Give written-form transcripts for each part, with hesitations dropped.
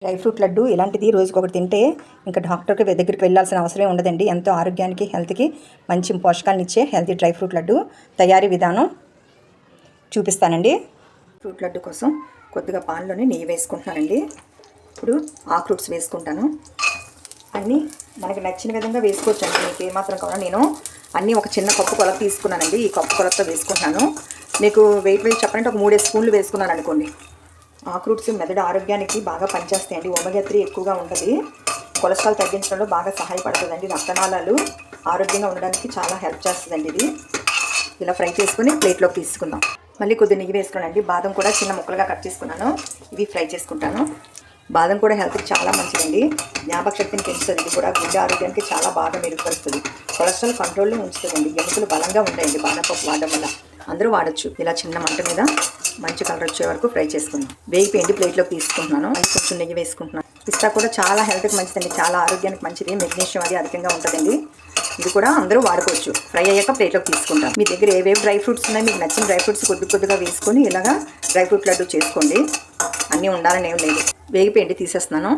Dry fruit laddu ఇలాంటిది రోజుకొకటి తింటే ఇంకా డాక్టర్కి దగ్గరికి వెళ్ళాల్సిన అవసరమే ఉండదండి. ఎంతో ఆరోగ్యానికి హెల్త్కి మంచి పోషకాలను ఇచ్చే హెల్తీ డ్రై ఫ్రూట్ లడ్డు తయారీ విధానం చూపిస్తానండి. ఫ్రూట్ లడ్డు కోసం కొద్దిగా పాన్లోనే నెయ్యి వేసుకుంటున్నానండి. ఇప్పుడు ఆక్రూట్స్ వేసుకుంటాను. అన్నీ మనకి నచ్చిన విధంగా వేసుకోవచ్చండి. మీకు ఏమాత్రం కావాలో నేను అన్నీ ఒక చిన్న కప్పు కొలత తీసుకున్నానండి. ఈ కప్పు కొలతతో వేసుకుంటున్నాను. మీకు వెయిట్ చెప్పాలంటే ఒక 3 స్పూన్లు వేసుకున్నాను అనుకోండి. ఆక్రూట్స్ మెదడు ఆరోగ్యానికి బాగా పనిచేస్తాయండి. ఒమేగా 3 ఎక్కువగా ఉంటుంది. కొలెస్ట్రాల్ తగ్గించడంలో బాగా సహాయపడుతుందండి. రక్తనాళాలు ఆరోగ్యంగా ఉండడానికి చాలా హెల్ప్ చేస్తుందండి. ఇది ఇలా ఫ్రై చేసుకుని ప్లేట్లోకి తీసుకుందాం. మళ్ళీ కొద్దిగా నెయ్యి వేసుకున్నానండి. బాదం కూడా చిన్న ముక్కలుగా కట్ చేసుకున్నాను. ఇవి ఫ్రై చేసుకుంటాను. బాదం కూడా హెల్త్కి చాలా మంచిదండి. జ్ఞాపక శక్తిని పెంచుతుంది. ఇది కూడా గుండె ఆరోగ్యానికి చాలా బాగా మెరుగుపరుస్తుంది. కొలెస్ట్రాల్ కంట్రోల్లో ఉంచుతుందండి. ఎముకలు బలంగా ఉంటాయండి బాదం పప్పు వాడడం వల్ల. అందరూ వాడచ్చు. ఇలా చిన్న మంట మీద మంచి కలర్ వచ్చే వరకు ఫ్రై చేసుకుందాం. వేగిపోయింది ప్లేట్లోకి తీసుకుంటున్నాను. అది కొంచెం నెయ్యి వేసుకుంటున్నాను. పిస్తా కూడా చాలా హెల్త్కి మంచిదండి. చాలా ఆరోగ్యానికి మంచిది. మెగ్నీషియం అది అధికంగా ఉంటుందండి. ఇది కూడా అందరూ వాడుకోవచ్చు. ఫ్రై అయ్యాక ప్లేట్లోకి తీసుకుంటాం. మీ దగ్గర ఏవేవి డ్రై ఫ్రూట్స్ ఉన్నాయి, మీకు నచ్చిన డ్రై ఫ్రూట్స్ కొద్దిగా వేసుకొని ఇలాగా డ్రై ఫ్రూట్ లడ్డు చేసుకోండి. అన్నీ ఉండాలని ఏం లేదు. వేగిపోయింది తీసేస్తున్నాను.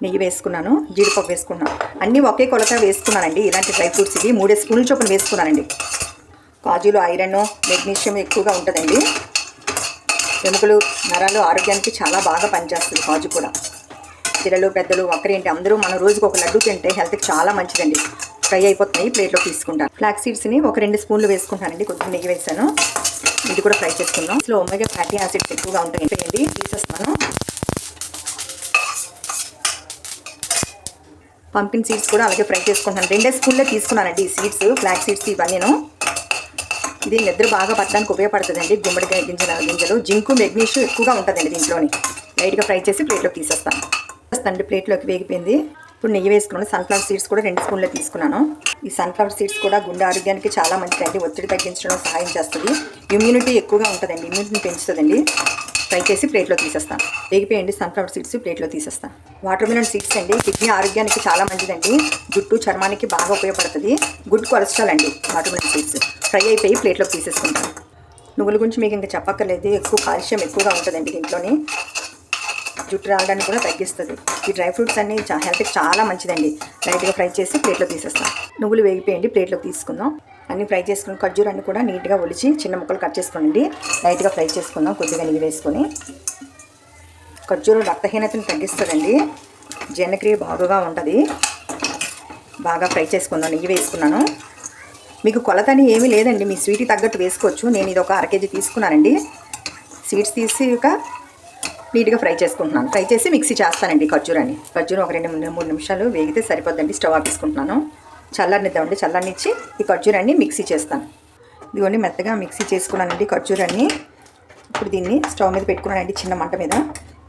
నెయ్యి వేసుకున్నాను, జీడిపప్పు వేసుకున్నాను. అన్నీ ఒకే కొలత వేసుకున్నానండి. ఇలాంటి డ్రై ఫ్రూట్స్ ఇవి 3 స్పూన్ల చొప్పున వేసుకున్నానండి. కాజులో ఐరన్ మెగ్నీషియం ఎక్కువగా ఉంటుందండి. ఎముకలు నరాలు ఆరోగ్యానికి చాలా బాగా పనిచేస్తుంది కాజు కూడా. పిల్లలు పెద్దలు ఒక్కరేంటి అందరూ మనం రోజుకు ఒక లడ్డు తింటే హెల్త్కి చాలా మంచిదండి. ఫ్రై అయిపోతున్నాయి. ప్లేట్లోకి తీసుకుంటాను. ఫ్లాక్స్ సీడ్స్ని ఒక 2 స్పూన్లు వేసుకుంటానండి. కొద్దిగా నెయ్యి వేసాను. ఇది కూడా ఫ్రై చేసుకుందాం. అసలు ఒమేగా ఫ్యాటీ యాసిడ్స్ ఎక్కువగా ఉంటాయండి. తీసేస్తాను. పంపిన్ సీడ్స్ కూడా అలాగే ఫ్రై చేసుకుంటాను. 2 స్పూన్లే తీసుకున్నానండి. ఈ సీడ్స్ ఫ్లాక్స్ సీడ్స్ ఇవన్నీ. ఇది నిద్ర బాగా పట్టడానికి ఉపయోగపడుతుందండి. గుమ్మడికాయ గింజలు జింకు మెగ్నీషియం ఎక్కువగా ఉంటుందండి దీంట్లోని. లైట్గా ఫ్రై చేసి ప్లేట్లోకి తీసేస్తాను. ప్లేట్లోకి వేగిపోయింది. ఇప్పుడు నెయ్యి వేసుకున్నాను. సన్ఫ్లవర్ సీడ్స్ కూడా 2 స్పూన్లు తీసుకున్నాను. ఈ సన్ఫ్లవర్ సీడ్స్ కూడా గుండె ఆరోగ్యానికి చాలా మంచిదండి. ఒత్తిడి తగ్గించడంలో సహాయం చేస్తుంది. ఇమ్యూనిటీ ఎక్కువగా ఉంటుందండి. ఇమ్యూనిటీని పెంచుతుందండి. ఫ్రై చేసి ప్లేట్లో తీసేస్తాను. వేగిపోయండి సన్ఫ్లవర్ సీడ్స్ ప్లేట్లో తీసేస్తాను. వాటర్ మిలన్ సీడ్స్ అండి కిడ్నీ ఆరోగ్యానికి చాలా మంచిదండి. జుట్టు చర్మానికి బాగా ఉపయోగపడుతుంది. గుడ్ కొలెస్ట్రాల్ అండి వాటర్ మిలన్ సీడ్స్. ఫ్రై అయిపోయి ప్లేట్లోకి తీసేసుకుంటాను. నువ్వుల గురించి మీకు ఇంకా చెప్పక్కర్లేదు. ఎక్కువ కాల్షియం ఎక్కువగా ఉంటుందండి దీంట్లోని. జుట్టు రావడానికి కూడా తగ్గిస్తుంది. ఈ డ్రై ఫ్రూట్స్ అన్నీ హెల్త్కి చాలా మంచిదండి. లైట్గా ఫ్రై చేసి ప్లేట్లో తీసేస్తాను. నువ్వులు వేగిపోయండి ప్లేట్లోకి తీసుకుందాం. అన్నీ ఫ్రై చేసుకుని ఖర్జూరాన్ని కూడా నీట్గా ఒలిచి చిన్న ముక్కలు కట్ చేసుకోండి. లైట్గా ఫ్రై చేసుకుందాం. కొద్దిగా నెయ్యి వేసుకొని. ఖర్జూరం రక్తహీనతను తగ్గిస్తుందండి. జీర్ణక్రియ బాగుగా ఉంటుంది. బాగా ఫ్రై చేసుకుందాం. నెయ్యి వేసుకున్నాను. మీకు కొలత అని ఏమీ లేదండి. మీ స్వీట్కి తగ్గట్టు వేసుకోవచ్చు. నేను ఇది ఒక 1/2 కేజీ తీసుకున్నానండి. స్వీట్స్ తీసి నీట్గా ఫ్రై చేసుకుంటున్నాను. ఫ్రై చేసి మిక్సీ చేస్తానండి ఖర్జూరం ఒక 2-3 నిమిషాలు వేగితే సరిపోద్దండి. స్టవ్ ఆపేసుకుంటున్నాను. చల్లనిద్దామండి. చల్లనిచ్చి ఈ ఖర్జూరాన్ని మిక్సీ చేస్తాను. ఇదిగోండి మెత్తగా మిక్సీ చేసుకున్నానండి ఖర్జూరాన్ని. ఇప్పుడు దీన్ని స్టవ్ మీద పెట్టుకున్నానండి చిన్న మంట మీద.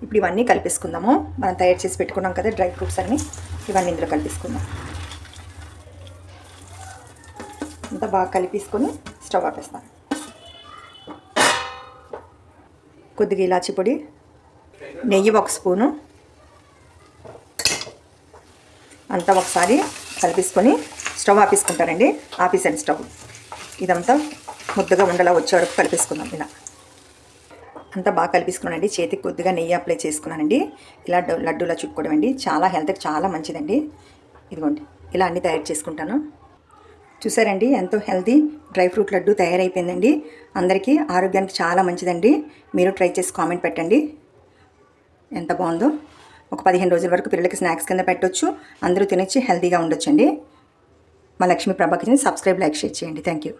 ఇప్పుడు ఇవన్నీ కలిపేసుకుందాము. మనం తయారు చేసి పెట్టుకున్నాం కదా డ్రై ఫ్రూట్స్ అన్నీ, ఇవన్నీ ఇందులో కలిపేసుకుందాం. అంతా బాగా కలిపేసుకొని స్టవ్ ఆపేస్తాను. కొద్దిగా ఇలాచి పొడి, నెయ్యి 1 స్పూను, అంతా ఒకసారి కలిపేసుకొని స్టవ్ ఆపేసుకుంటారండి. ఆపేసండి స్టవ్. ఇదంతా ముద్దగా ఉండలా వచ్చే వరకు కలిపేసుకుందాం. ఇలా అంతా బాగా కలిపేసుకున్నానండి. చేతికి కొద్దిగా నెయ్యి అప్లై చేసుకున్నానండి. ఇలా లడ్డూలా చుట్టుకోవడం అండి చాలా హెల్త్కి చాలా మంచిదండి. ఇదిగోండి ఇలా అన్నీ తయారు చేసుకుంటాను. చూసారండి ఎంతో హెల్తీ డ్రై ఫ్రూట్ లడ్డు తయారైపోయిందండి. అందరికీ ఆరోగ్యానికి చాలా మంచిదండి. మీరు ట్రై చేసి కామెంట్ పెట్టండి ఎంత బాగుందో. ఒక 15 రోజుల వరకు పిల్లలకి స్నాక్స్ కింద పెట్టవచ్చు. అందరూ తినొచ్చి హెల్తీగా ఉండొచ్చండి. మా లక్ష్మీ ప్రభా కిచెన్ సబ్స్క్రైబ్, లైక్, షేర్ చేయండి. Thank you.